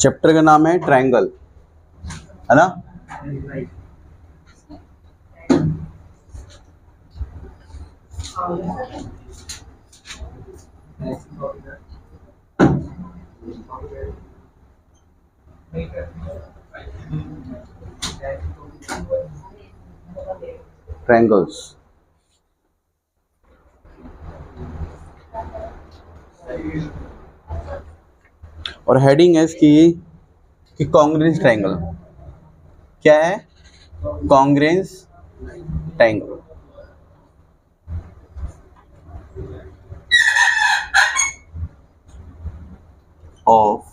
Chapter का नाम है ट्रायंगल, है ना। ट्रायंगल्स और हेडिंग है इसकी कि कॉन्ग्रेंस ट्रायंगल क्या है। कॉन्ग्रेंस ट्रायंगल ऑफ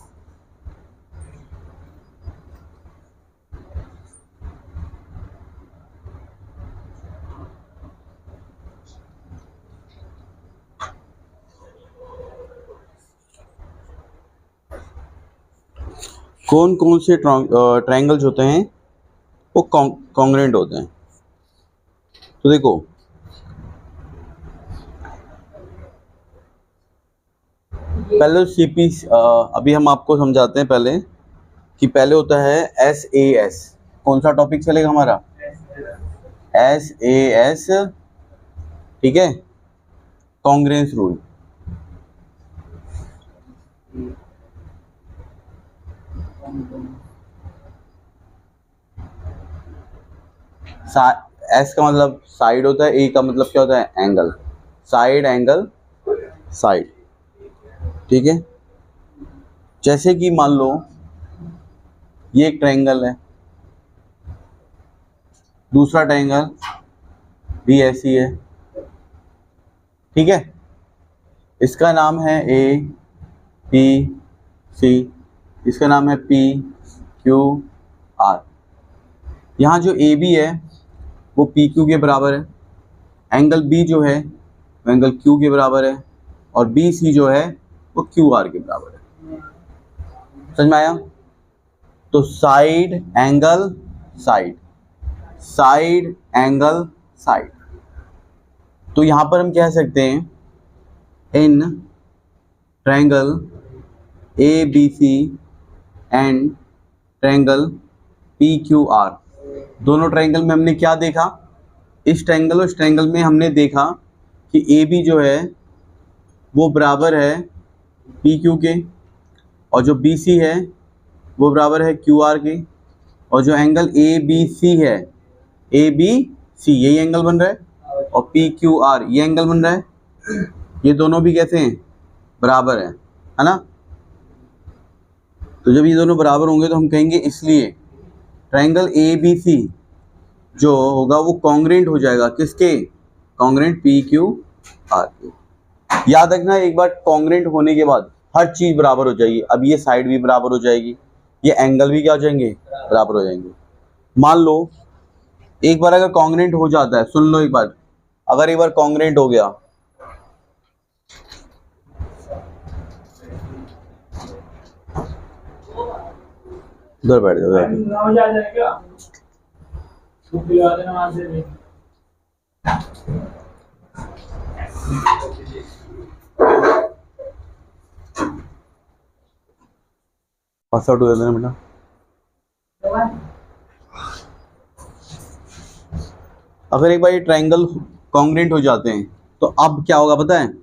कौन कौन से ट्रायंगल्स होते हैं वो कॉन्ग्रेंट होते हैं। तो देखो पहले सीपी, अभी हम आपको समझाते हैं पहले कि पहले होता है SAS। कौन सा टॉपिक चलेगा हमारा? SAS, ठीक है। कॉन्ग्रेंस रूल, S का मतलब साइड होता है, A का मतलब क्या होता है? एंगल। साइड, एंगल, साइड, ठीक है। जैसे कि मान लो ये एक ट्रायंगल है, दूसरा ट्रायंगल भी ऐसी है, ठीक है। इसका नाम है APC, इसका नाम है PQR। यहाँ जो AB है वो PQ के बराबर है, एंगल B जो है वो एंगल Q के बराबर है, और BC जो है वो QR के बराबर है। समझ में आया? तो side, angle, side, side, angle, side. तो यहां पर हम कह सकते हैं in triangle ABC and triangle PQR, दोनों ट्रायंगल में हमने क्या देखा? इस ट्रायंगल और इस ट्रायंगल में हमने देखा कि AB जो है वो बराबर है PQ के, और जो BC है वो बराबर है QR के, और जो एंगल ABC है, ABC यही एंगल बन रहा है, और PQR ये एंगल बन रहा है। ये दोनों भी कैसे हैं? बराबर है ना। तो जब ये दोनों बराबर होंगे तो हम कहेंगे, इसलिए ट्रायंगल ABC जो होगा वो कॉन्ग्रेंट हो जाएगा किसके? कॉन्ग्रेंट PQR के। याद रखना, एक बार कॉन्ग्रेंट होने के बाद हर चीज बराबर हो जाएगी। अब ये साइड भी बराबर हो जाएगी, ये एंगल भी क्या हो जाएंगे? बराबर हो जाएंगे। मान लो एक बार अगर कॉन्ग्रेंट हो जाता है, सुन लो एक बार, अगर एक बार कॉन्ग्रेंट हो गया उधर बैठ जाओ, पास आउट हो जाता है बेटा। अगर एक बार ये ट्रायंगल कॉन्ग्रेंट हो जाते हैं तो अब क्या होगा पता है?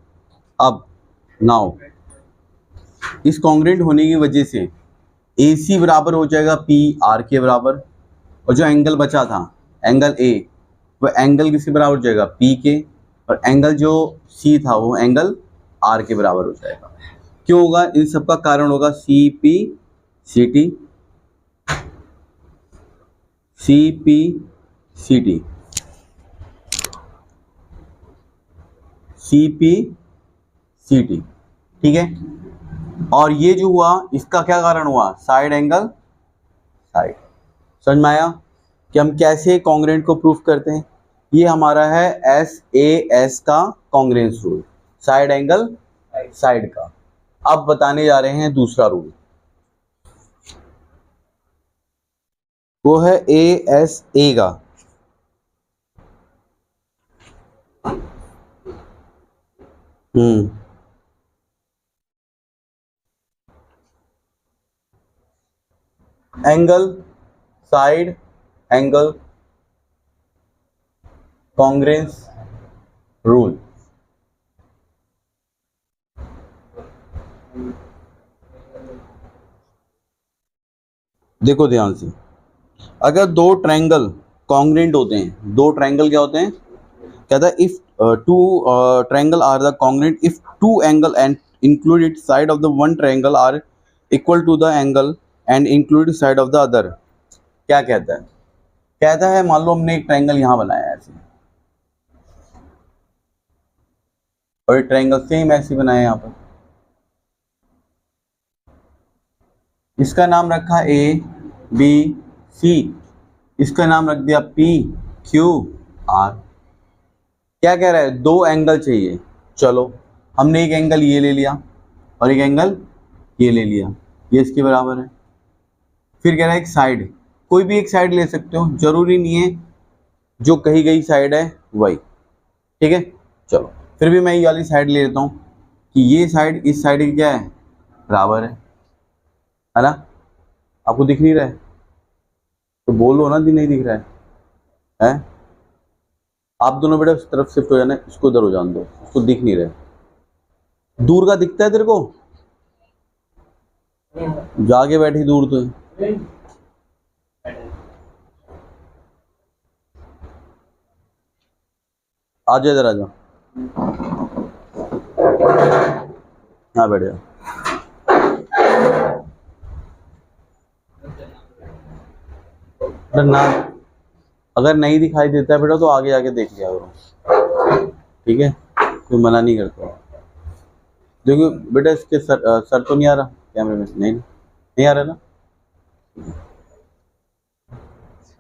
अब नाउ इस कॉन्ग्रेंट होने की वजह से AC बराबर हो जाएगा PR के बराबर, और जो एंगल बचा था एंगल A वो एंगल किसके बराबर हो जाएगा? P के, और एंगल जो C था वो एंगल R के बराबर हो जाएगा। क्यों होगा? इन सब का कारण होगा CPCT, CPCT, CPCT, ठीक है। और ये जो हुआ इसका क्या कारण हुआ? Side, angle, side. समझ में आया कि हम कैसे कॉन्ग्रेंट को प्रूफ करते हैं? ये हमारा है SAS का congruence rule, side, angle, side का। अब बताने जा रहे हैं दूसरा रूल, वो है ASA का। Angle side angle congruence rule. देखो ध्यान से, अगर दो ट्रायंगल कॉन्ग्रेंट होते हैं, दो ट्रायंगल क्या होते हैं, कहता है if two triangle are the congruent if two angle and included side of the one triangle are equal to the angle and included side of the other. क्या कहता है, कहता है मान लो हमने एक ट्रायंगल यहां बनाया है ऐसे, और एक ट्रायंगल सेम ऐसे बनाया है यहां पर, इसका नाम रखा ए बी सी, इसका नाम रख दिया पी क्यू आर। क्या कह रहा है, दो एंगल चाहिए। चलो हमने एक एंगल ये ले लिया और एक एंगल ये ले लिया, ये इसके बराबर है। फिर कह रहा है एक साइड, कोई भी एक साइड ले सकते हो, जरूरी नहीं है जो कही गई साइड है वही, ठीक है। चलो फिर भी मैं ये वाली साइड ले लेता हूँ कि ये साइड इस साइड की क्या है, बराबर है ना। आपको दिख नहीं रहा है तो बोलो ना, नहीं दिख रहा है? आप दोनों बेटा उस तरफ शिफ्ट हो जाना, इसको इधर हो जान दो, उसको दिख नहीं रहा है। दूर का दिखता है तेरे को, जाके बैठी दूर तो है। आ जा इधर, आ जा, हाँ बैठ जा। ना अगर नहीं दिखाई देता है बेटा तो आगे जाके देख लिया करो, ठीक है, कोई मना नहीं करता। देखो बेटा इसके सर तो नहीं आ रहा कैमरे में, नहीं आ रहा ना।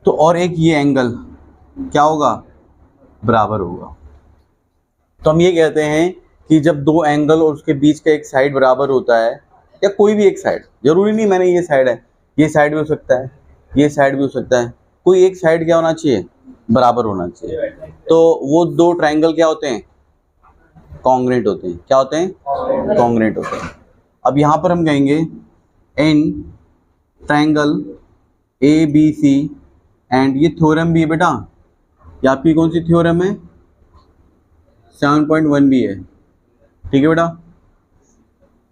तो और एक ये एंगल क्या होगा, बराबर होगा। तो हम ये कहते हैं कि जब दो एंगल और उसके बीच का एक साइड बराबर होता है, या कोई भी एक साइड, जरूरी नहीं मैंने ये साइड है, ये साइड भी हो सकता है, ये साइड भी हो सकता है, कोई एक साइड क्या होना चाहिए, बराबर होना चाहिए। तो वो दो ट्रायंगल क्या होते हैं, कॉन्ग्रेंट होते हैं। क्या होते हैं, कॉन्ग्रेंट होते हैं। अब यहाँ पर हम कहेंगे in triangle A B C, and ये थ्योरम भी है बेटा, ये आपकी कौन सी थ्योरम है, 7.1 भी है, ठीक है बेटा।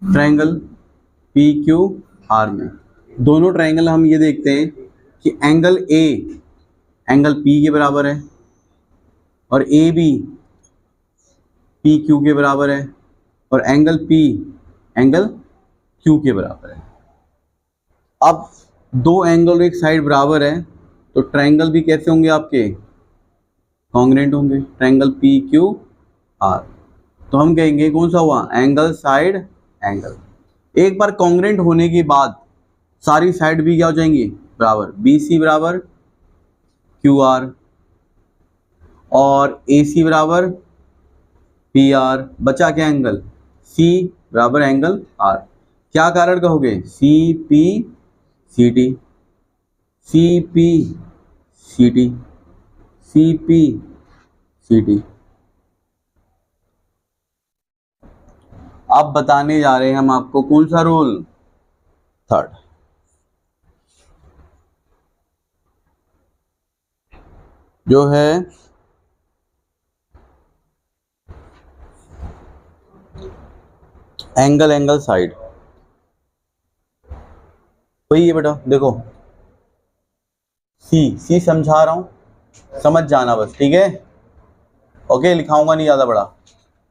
ट्रायंगल पी क्यू आर में दोनों ट्रायंगल हम ये देखते हैं कि एंगल ए एंगल पी के बराबर है और ए बी पी क्यू के बराबर है और एंगल पी एंगल क्यू के बराबर है। अब दो एंगल एक साइड बराबर है तो ट्रायंगल भी कैसे होंगे आपके, कॉन्ग्रेंट होंगे, ट्रायंगल पी क्यू आर। तो हम कहेंगे कौन सा हुआ, एंगल साइड एंगल। एक बार कॉन्ग्रेंट होने के बाद सारी साइड भी क्या हो जाएंगी, बराबर, बी सी बराबर क्यू आर और ए सी बराबर पी आर। बचा क्या एंगल, सी बराबर एंगल आर। क्या कारण कहोगे, C P C T, C P C T, C P C T. अब बताने जा रहे हैं हम आपको कौन सा रूल, थर्ड। जो है एंगल एंगल साइड, वही है बेटा। देखो सी समझा रहा हूं, समझ जाना बस, ठीक है। ओके, लिखाऊंगा नहीं ज्यादा बड़ा,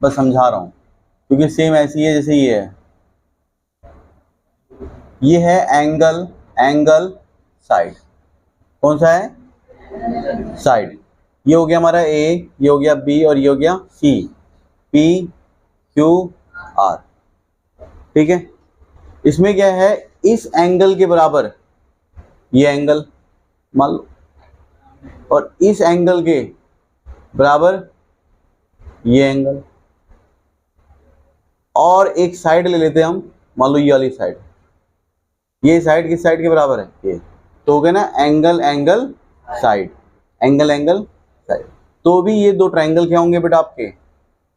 बस समझा रहा हूं क्योंकि सेम ऐसी है जैसे ये है। ये है एंगल एंगल साइड, कौन सा है, साइड। ये हो गया हमारा ए, ये हो गया बी और ये हो गया सी, पी क्यू आर, ठीक है। इसमें क्या है, इस एंगल के बराबर ये एंगल मान लो और इस एंगल के बराबर ये एंगल, और एक साइड ले लेते हैं हम, मान लो ये वाली साइड। ये साइड किस साइड के बराबर है, ये। तो हो गया ना angle angle side, angle angle side. तो भी ये दो ट्रायंगल क्या होंगे बेटा आपके,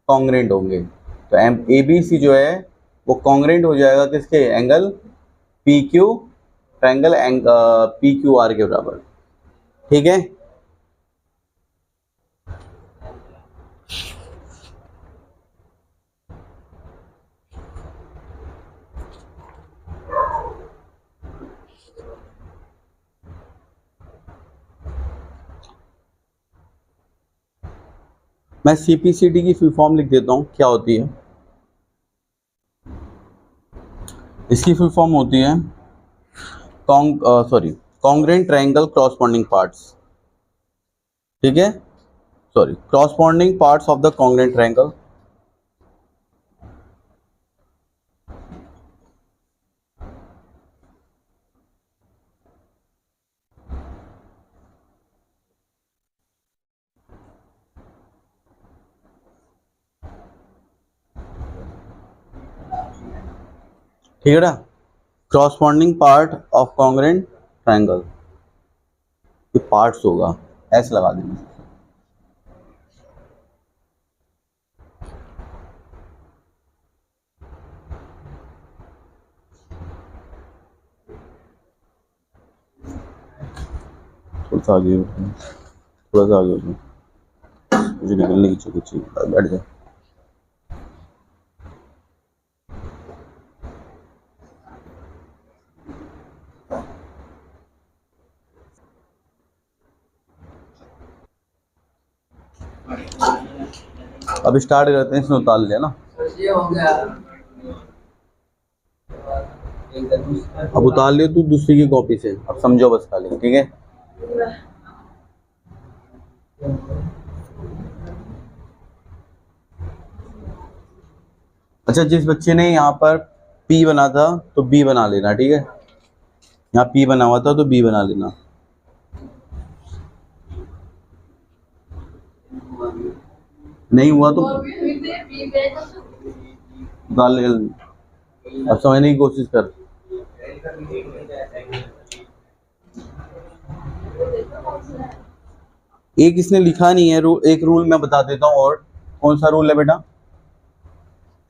कॉन्ग्रेंट होंगे। तो ए बी सी जो है वो कॉन्ग्रेंट हो जाएगा किसके, angle P Q triangle P Q are के बराबर। ठीक है, मैं सीपीसीटी की फुल फॉर्म लिख देता हूं, क्या होती है इसकी फुल फॉर्म होती है कॉन्ग्रेंट ट्रायंगल क्रॉसपॉन्डिंग पार्ट्स। ठीक है, sorry, corresponding parts of the congruent triangle. ठीक है ना, corresponding part of congruent triangle, ये पार्ट्स होगा, ऐसे लगा देना। थोड़ा सा आगे थोड़ा सा आगे मुझे निकलने की चाहिए, बैठ जाए। अब स्टार्ट करते हैं, इसमें उतार लिया ना, ये हो गया। अब उतार लियो तू दूसरी की कॉपी से, अब समझो बस खाली। ठीक है, अच्छा, जिस बच्चे ने यहाँ पर P बना था तो B बना लेना। ठीक है, यहाँ P बना हुआ था तो B बना लेना। नहीं हुआ तो डाल ले जल्दी, अब समझने की कोशिश कर। एक इसने लिखा नहीं है एक रूल मैं बता देता हूँ। और कौन सा रूल है बेटा?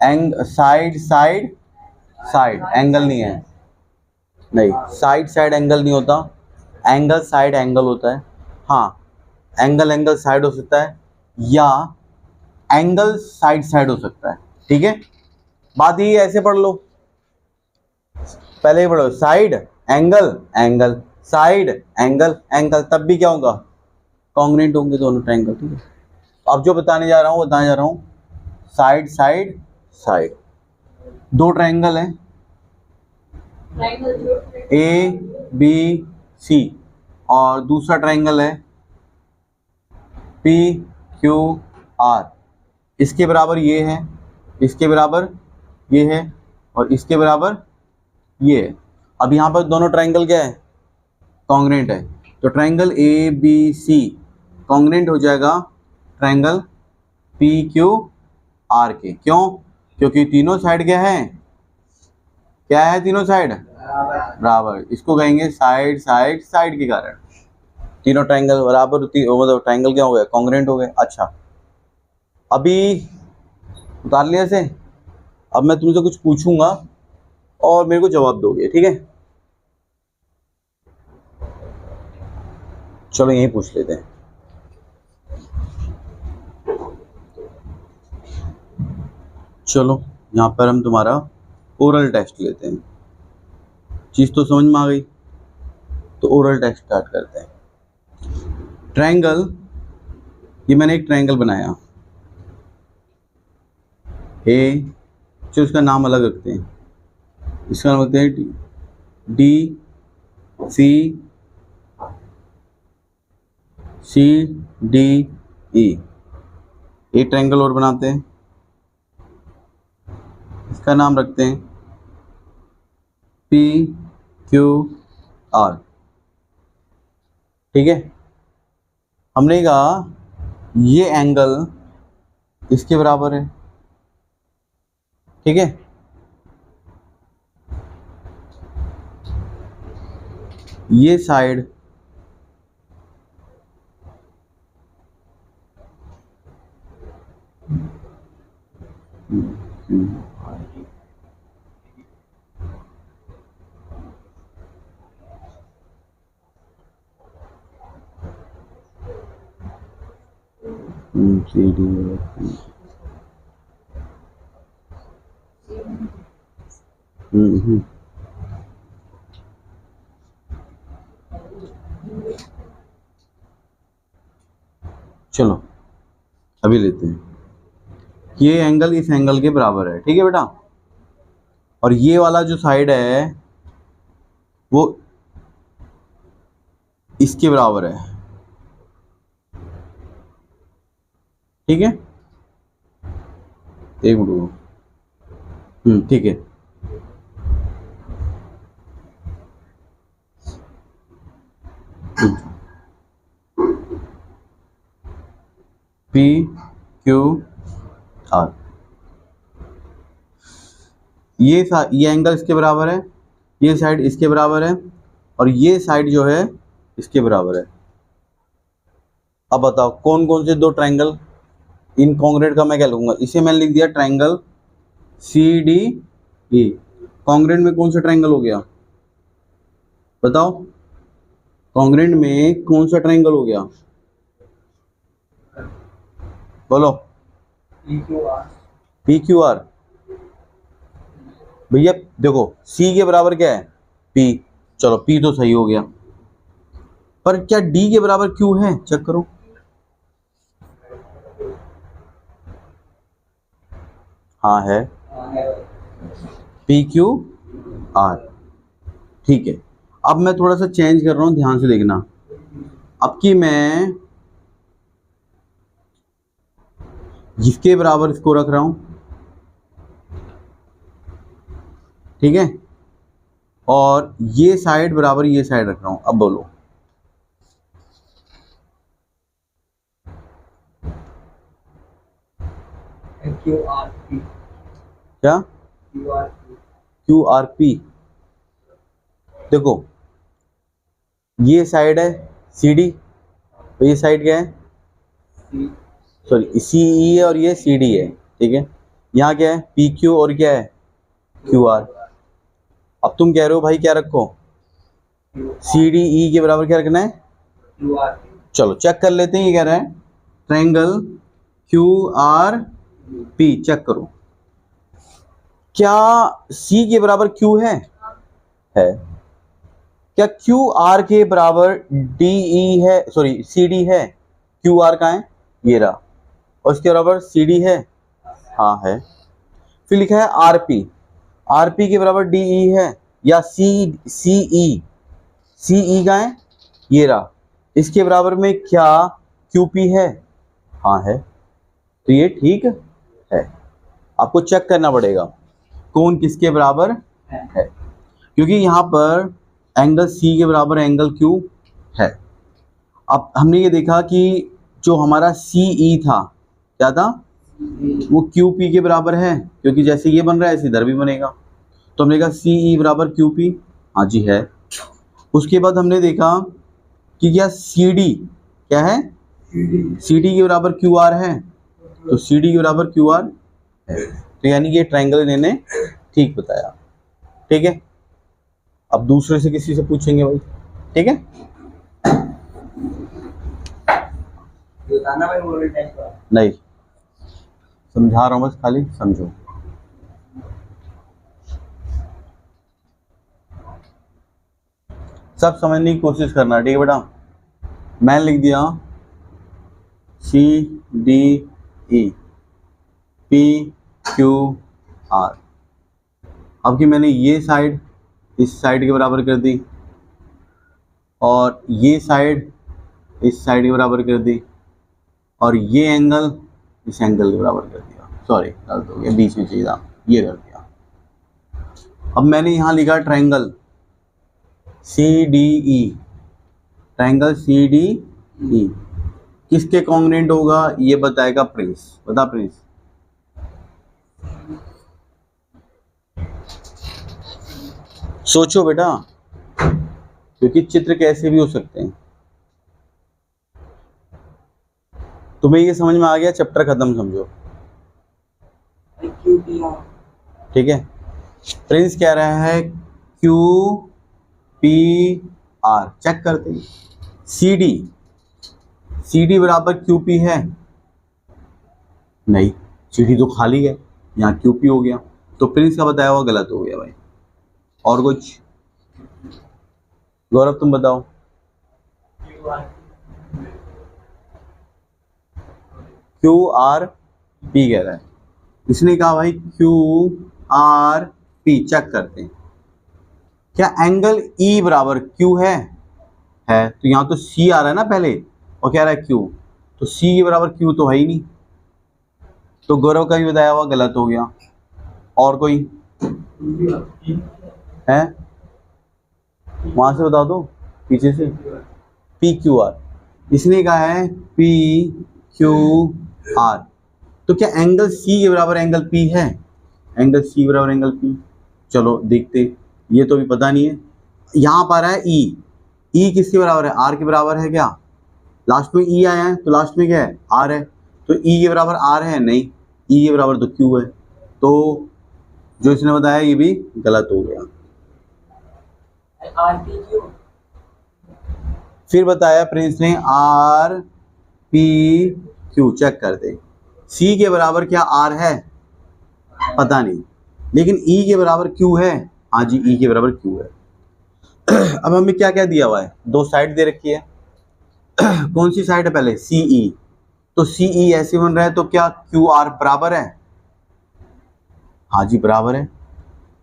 साइड साइड साइड एंगल नहीं है, नहीं, साइड साइड एंगल नहीं होता, एंगल साइड एंगल होता है। हाँ, एंगल एंगल साइड हो सकता है या एंगल साइड साइड हो सकता है। ठीक है, बात ये ऐसे पढ़ लो, पहले ही पढ़ो, side angle angle, side angle angle, तब भी क्या होगा? कॉन्ग्रुएंट होंगे दोनों ट्रायंगल। ठीक है, अब जो बताने जा रहा हूँ बताने जा रहा हूँ, साइड साइड साइड, दो ट्रायंगल हैं ए बी सी और दूसरा ट्रायंगल है पी क्यू आर। इसके बराबर ये है, इसके बराबर ये है और इसके बराबर ये है। अब यहाँ पर दोनों ट्रायंगल क्या है? कॉन्ग्रुएंट है। तो triangle A B C congruent हो जाएगा ट्रायंगल पी क्यू आर के। क्यों? क्योंकि तीनों साइड क्या है? क्या है? तीनों साइड बराबर। इसको कहेंगे साइड साइड साइड के कारण तीनों ट्रायंगल बराबर, मतलब ट्रायंगल क्या हो गया? कॉन्ग्रुएंट हो गए। अच्छा, अभी उतार लिया इसे। अब मैं तुमसे कुछ पूछूंगा और मेरे को जवाब दोगे। ठीक है, चलो यही पूछ लेते हैं। चलो यहाँ पर हम तुम्हारा ओरल टेस्ट लेते हैं। चीज़ तो समझ में आ गई, तो ओरल टेस्ट स्टार्ट करते हैं। ट्रायंगल, ये मैंने एक ट्रायंगल बनाया ए, जो इसका नाम अलग रखते हैं, इसका नाम रखते हैं डी सी सी डी ई। एक ट्रायंगल और बनाते हैं, इसका नाम रखते हैं पी क्यू आर। ठीक है, हमने कहा ये एंगल इसके बराबर है। ठीक है, ये साइड सी डी। चलो अभी लेते हैं, ये एंगल इस एंगल के बराबर है, ठीक है बेटा, और ये वाला जो साइड है वो इसके बराबर है, ठीक है, एक मिनट, ठीक है। पी क्यू आर, ये एंगल इसके बराबर है, ये साइड इसके बराबर है, और ये साइड जो है इसके बराबर है। अब बताओ कौन कौन से दो ट्रायंगल इनकॉन्ग्रुएंट का मैं क्या लूंगा, इसे मैंने लिख दिया triangle C D E. Congruent में कौन सा ट्रायंगल हो गया बताओ, कॉन्ग्रुएंट में कौन सा ट्रायंगल हो गया बोलो। P Q are. भैया देखो सी के बराबर क्या है पी, चलो पी तो सही हो गया, पर क्या डी के बराबर क्यू है, चेक करो। हाँ है, पी क्यू आर, ठीक है। अब मैं थोड़ा सा चेंज कर रहा हूं, ध्यान से देखना। अब कि मैं जिसके बराबर इसको रख रहा हूं, ठीक है, और ये साइड बराबर ये साइड रख रहा हूं। अब बोलो क्या क्यू आर पी। देखो ये साइड है सी डी, तो ये साइड क्या है सॉरी सी ई है, और ये सी डी है, ठीक है। यहाँ क्या है पी क्यू और क्या है क्यू आर। अब तुम कह रहे हो भाई क्या रखो, सी डी ई के बराबर क्या रखना है क्यू आर। चलो चेक कर लेते हैं, ये कह रहा है triangle Q R P, check करो क्या सी के बराबर क्यू है क्या क्यू आर के बराबर डी ई है, सॉरी सी डी है, क्यू आर का है ये रहा, और इसके बराबर सी डी है, हाँ है। फिर लिखा है आर पी, आर पी के बराबर डी ई है या सी सी ई का है ये रहा, इसके बराबर में क्या क्यू पी है, हाँ है, तो ये ठीक है। आपको चेक करना पड़ेगा कौन किसके बराबर है, क्योंकि यहाँ पर एंगल सी के बराबर एंगल क्यू है। अब हमने ये देखा कि जो हमारा सी ई था क्या था, वो क्यू पी के बराबर है, क्योंकि जैसे ये बन रहा है ऐसे इधर भी बनेगा, तो हमने कहा सी ई बराबर क्यू पी, हाँ जी है। उसके बाद हमने देखा कि क्या सी डी क्या है, सी डी के बराबर क्यू आर है, तो सी डी के बराबर क्यू आर है, तो यानी कि ये ट्रायंगल इन्होंने ठीक बताया, ठीक है। अब दूसरे से किसी से पूछेंगे भाई, ठीक है। नहीं समझा रहा हूं, बस खाली समझो। सब समझने की कोशिश करना, ठीक है बेटा। मैंने लिख दिया C D E P Q R. अब कि मैंने ये साइड इस साइड के बराबर कर दी, और ये साइड इस साइड के बराबर कर दी, और ये एंगल इस एंगल के बराबर कर दिया, सॉरी गलत हो गया, बीच में चाहिए था, ये कर दिया। अब मैंने यहाँ लिखा triangle C D E, triangle C D E किसके कॉन्ग्रुएंट होगा ये बताएगा प्रिंस, बता प्रिंस। सोचो बेटा, क्योंकि चित्र कैसे भी हो सकते हैं। तुम्हें ये समझ में आ गया, चैप्टर खत्म समझो, ठीक है। प्रिंस कह रहा है क्यू पी आर, चेक करते हैं। सी डी बराबर क्यू पी है, नहीं, CD तो खाली है, यहाँ QP हो गया, तो प्रिंस का बताया हुआ गलत हो गया भाई। और कुछ? गौरव तुम बताओ। QRP कह रहा है, इसने कहा भाई QRP। चेक करते हैं क्या एंगल E बराबर Q है। तो यहाँ तो C आ रहा है ना पहले और कह रहा है Q, तो C के बराबर Q तो है ही नहीं, तो गौरव का भी बताया हुआ गलत हो गया। और कोई है? वहां से बता दो, पीछे से। PQR, इसने कहा है PQR, तो क्या एंगल C के बराबर एंगल P है? एंगल C बराबर एंगल P, चलो देखते, ये तो अभी पता नहीं है। यहाँ पर है E किसके बराबर है? R के बराबर है क्या? लास्ट में E आया है तो लास्ट में क्या है? R है, तो E के बराबर R है नहीं, E के बराबर तो Q है, तो जो इसने बताया ये भी गलत हो गया। फिर बताया प्रिंस ने RPQ। चेक करते, C के बराबर क्या R है? पता नहीं, लेकिन E के बराबर Q है। हाँ जी, E के बराबर Q है। अब हमें क्या क्या दिया हुआ है? दो साइड दे रखी है। कौन सी साइड है पहले? CE, तो CE ऐसे बन रहा है, तो क्या QR बराबर है? हाँ जी बराबर है,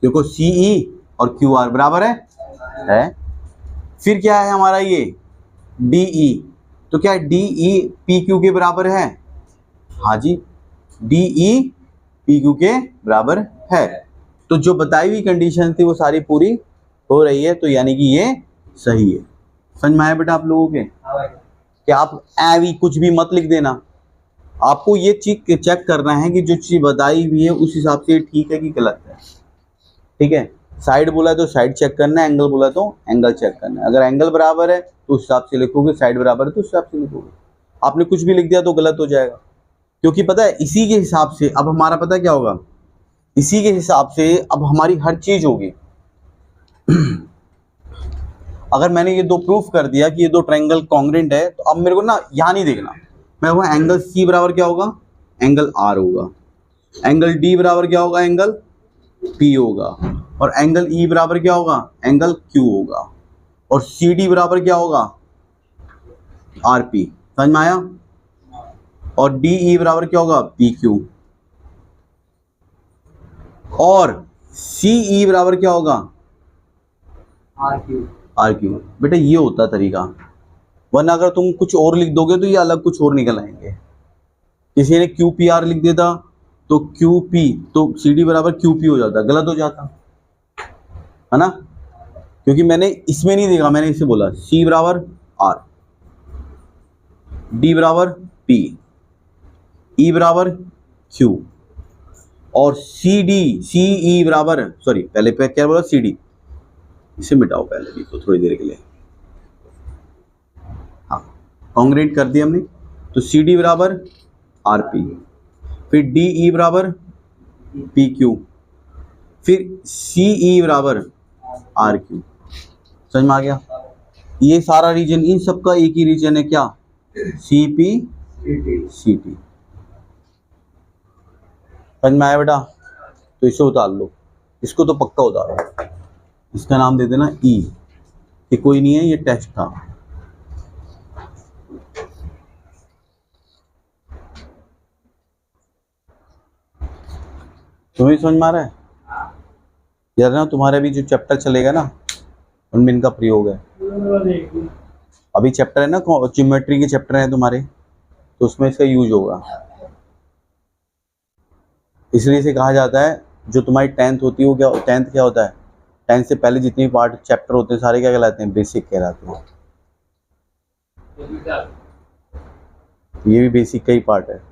देखो CE और QR बराबर है। फिर क्या है हमारा ये DE, तो क्या DE PQ के बराबर है? हाँ जी, DE PQ के बराबर है। तो जो बताई हुई कंडीशन थी वो सारी पूरी हो रही है, तो यानी कि ये सही है। समझ में आया बेटा आप लोगों के? कि आप ऐवी कुछ भी मत लिख देना, आपको ये चीज चेक करना है कि जो चीज बताई हुई है उस हिसाब से ठीक है कि गलत है। ठीक है, साइड बोला तो साइड चेक करना है, एंगल बोला तो एंगल चेक करना है। अगर एंगल बराबर है तो उस हिसाब से लिखोगे, साइड बराबर है तो उस हिसाब से लिखोगे। आपने कुछ भी लिख दिया तो गलत हो जाएगा, क्योंकि पता है इसी के हिसाब से अब हमारा पता क्या होगा, इसी के हिसाब से अब हमारी हर चीज होगी। अगर मैंने ये दो प्रूफ कर दिया कि ये दो ट्रायंगल कॉन्ग्रेंट है, तो अब मेरे को ना यहाँ नहीं देखना, मैं वो एंगल C बराबर क्या होगा? एंगल R होगा। एंगल D बराबर क्या होगा? एंगल P होगा। और एंगल E बराबर क्या होगा? एंगल Q होगा। और CD बराबर क्या होगा? RP। समझ में आया? और DE बराबर क्या होगा? PQ। और CE बराबर क्या होगा? RQ। बेटा ये होता तरीका, वरना अगर तुम कुछ और लिख दोगे तो ये अलग कुछ और निकल आएंगे। किसी ने QPR लिख देता तो QP, तो CD बराबर QP हो जाता, गलत हो जाता है ना, क्योंकि मैंने इसमें नहीं देखा, मैंने इसे बोला C बराबर R, D बराबर P, E बराबर Q, और CE बराबर, सॉरी पहले पे क्या बोला? CD, इसे मिटाओ पहले भी तो थोड़ी देर के लिए। हाँ, कॉन्ग्रेंट कर दिया हमने, तो CD बराबर RP, फिर DE बराबर PQ, फिर CE बराबर RQ। समझ में आ गया? ये सारा रीजन, इन सब का एक ही रीजन है, क्या? CP CT। समझ में आया बेटा? तो इसे उतार लो, इसको तो पक्का उतारो, इसका नाम दे देना E, कि कोई नहीं है, ये टेस्ट था। तुम्हें समझ में आ रहा है यार? ना तुम्हारा भी जो चैप्टर चलेगा ना उनमें इनका प्रयोग है। अभी चैप्टर है ना, ज्योमेट्री के चैप्टर है तुम्हारे, तो उसमें इसका यूज होगा। इसलिए इसे कहा जाता है, जो तुम्हारी 10th होती है वो क्या, 10th क्या होता है? 10th से पहले जितने भी पार्ट चैप्टर होते हैं सारे क्या कहलाते हैं? बेसिक कहलाते हैं। ये भी बेसिक का ही पार्ट है।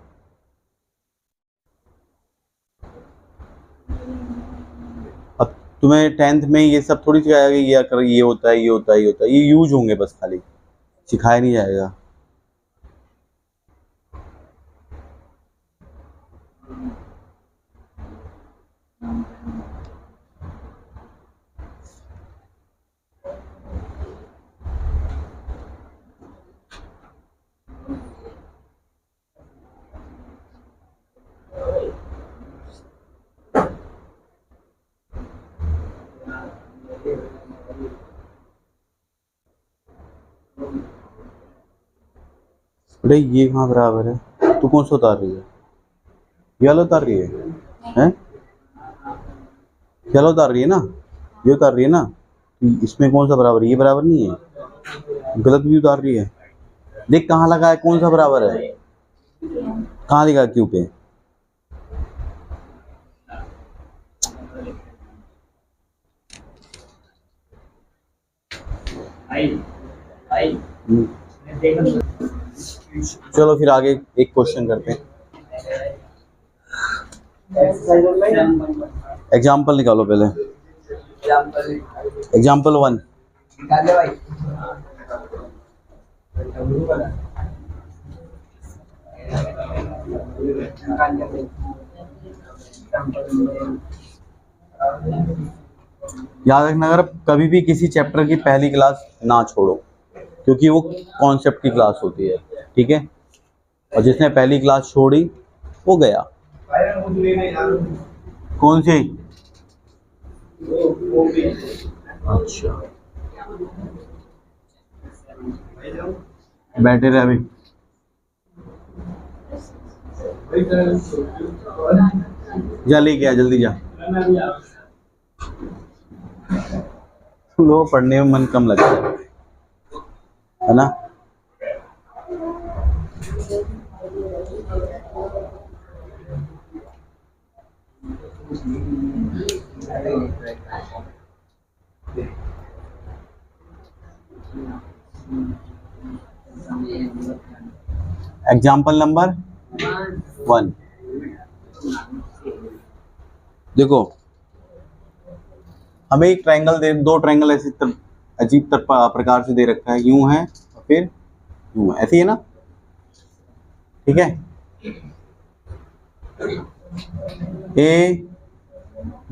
अब तुम्हें 10th में ये सब थोड़ी सिखाया गया ये कर, ये होता है, ये होता है, ये होता है, ये यूज होंगे बस, खाली सिखाया नहीं जाएगा। बेटा ये कहाँ बराबर है? तू कौन सा उतार रही है? ये वाला उतार रही है? हैं? ये वाला उतार रही है ना? ये उतार रही है ना? तो इसमें कौन सा बराबर है? ये बराबर नहीं है, गलत भी उतार रही है। देख कहाँ लगा है, कौन सा बराबर है, कहाँ लिखा क्यू पे? चलो फिर आगे एक क्वेश्चन करते हैं। एग्जाम्पल निकालो पहले। एग्जाम्पल 1। याद रखना, अगर कभी भी किसी चैप्टर की पहली क्लास ना छोड़ो, क्योंकि वो कॉन्सेप्ट की क्लास होती है, ठीक है? और जिसने पहली क्लास छोड़ी वो गया। कौन सी? अच्छा, बैठे रहे अभी। जा लेके आ, जल्दी जा। तुम लोग पढ़ने में मन कम लगता है ना? Example number 1। देखो, हमें एक ट्रायंगल दे, दो ट्रायंगल ऐसे अजीब प्रकार से दे रखा है, यूं है और फिर यूं है, ऐसे ही है ना? ठीक है, ए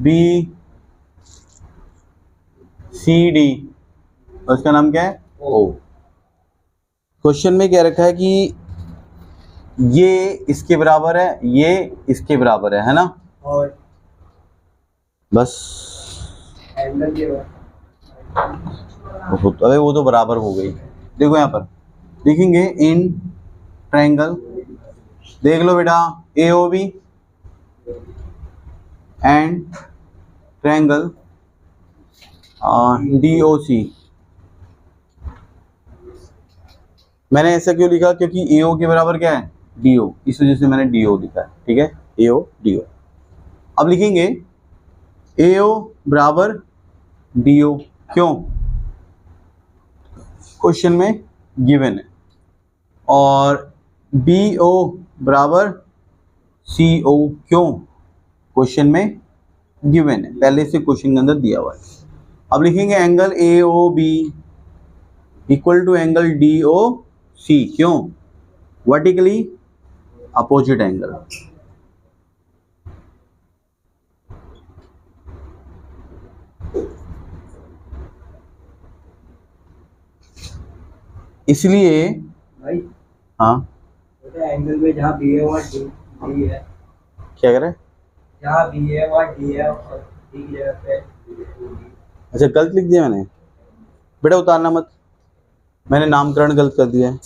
बी सी डी, और इसका नाम क्या है? ओ। क्वेश्चन में क्या रखा है कि ये इसके बराबर है, ये इसके बराबर है ना? और बस अरे वो तो बराबर हो गई। देखो यहाँ पर देखेंगे, इन ट्रायंगल, देख लो बेटा, AOB एंड ट्रायंगल DOC। मैंने ऐसा क्यों लिखा? क्योंकि AO के बराबर क्या है? DO, इस वजह से मैंने DO लिखा है, ठीक है? AO DO। अब लिखेंगे AO बराबर DO, क्यों? क्वेश्चन में गिवन है। और BO बराबर CO, क्यों? क्वेश्चन में गिवन है, पहले से क्वेश्चन के अंदर दिया हुआ है। अब लिखेंगे angle AOB equal to angle DOC, क्यों? Vertically opposite angle. इसलिए भाई, हाँ, एंगल में जहाँ बी है वहाँ डी है। क्या करे? जहाँ बी है वहाँ डी है और डी की जगह पे अच्छा, गलत लिख दिया मैंने बेटा, उतारना मत, मैंने नामकरण गलत कर दिया है।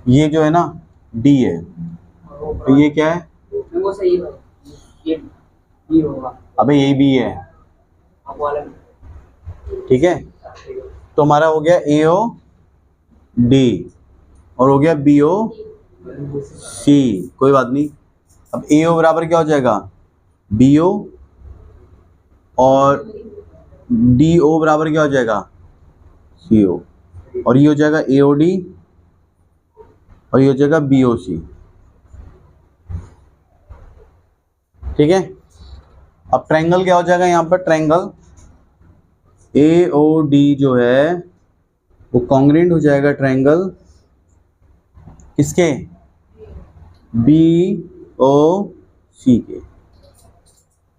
ये जो है ना D है, तो ये क्या है? वो सही है, ये डी होगा। अबे ये भी है, आप वाला ठीक है? तो हमारा हो गया AOD और हो गया BOC, कोई बात नहीं। अब AO बराबर क्या हो जाएगा? BO, और DO बराबर क्या हो जाएगा? CO, और ये हो जाएगा AOD और ये हो जाएगा BOC, ठीक है? अब ट्रायंगल क्या हो जाएगा यहाँ पर? ट्रायंगल AOD जो है वो कॉन्ग्रुएंट हो जाएगा ट्रायंगल किसके? BOC के।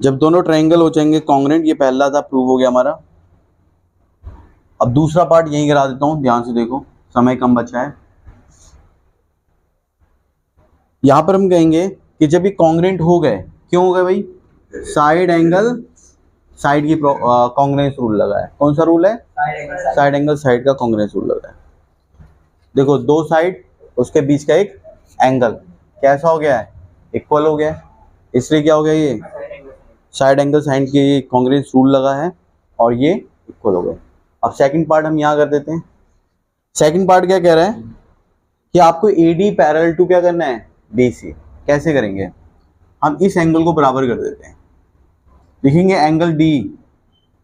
जब दोनों ट्रायंगल हो जाएंगे कॉन्ग्रुएंट, ये पहला था, प्रूव हो गया हमारा। अब दूसरा पार्ट यहीं करा देता हूं, ध्यान से देखो, समय कम बचा है। यहां पर हम कहेंगे कि जब ये कॉन्ग्रुएंट हो गए, क्यों हो गए भाई? साइड एंगल साइड की कॉन्ग्रुएंस रूल लगा है। कौन सा रूल है? साइड एंगल साइड का कॉन्ग्रुएंस रूल लगा है। देखो, दो साइड उसके बीच का एक एंगल कैसा हो गया है, इक्वल हो गया है, इसलिए क्या हो गया, ये साइड एंगल साइन की कॉन्ग्रुएंस रूल लगा है और ये इक्वल हो गया। अब सेकंड पार्ट हम यहाँ कर देते हैं। सेकंड पार्ट क्या कह रहा है कि आपको AD पैरेलल टू क्या करना है, BC। कैसे करेंगे, हम इस एंगल को बराबर कर देते हैं, लिखेंगे एंगल D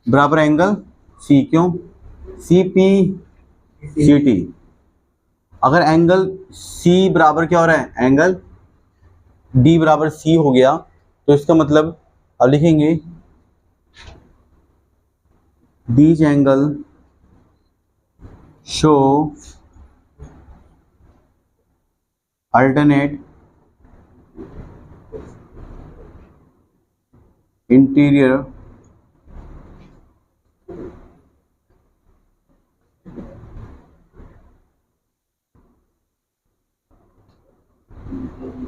बराबर एंगल C, क्यों, CPCT। अगर एंगल C बराबर क्या हो रहा है, एंगल D बराबर C हो गया, तो इसका मतलब अब लिखेंगे these angle show alternate interior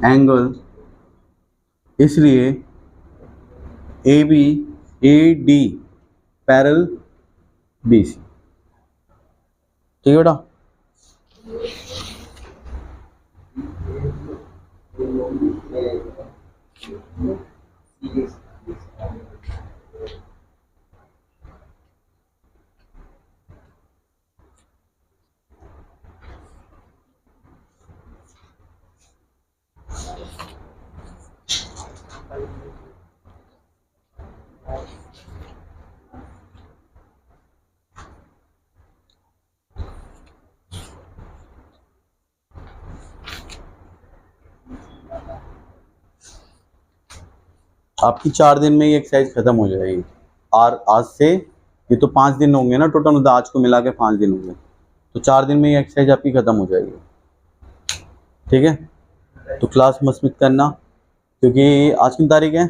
angle, इसलिए AD पैरेलल BC। ठीक है बेटा। आपकी 4 दिन में ये एक्सरसाइज खत्म हो जाएगी। और आज से ये तो 5 दिन होंगे ना टोटल, मतलब आज को मिला के 5 दिन होंगे, तो 4 दिन में ये एक्सरसाइज आपकी खत्म हो जाएगी। ठीक है, तो क्लास मत मिस करना, क्योंकि आज की तारीख है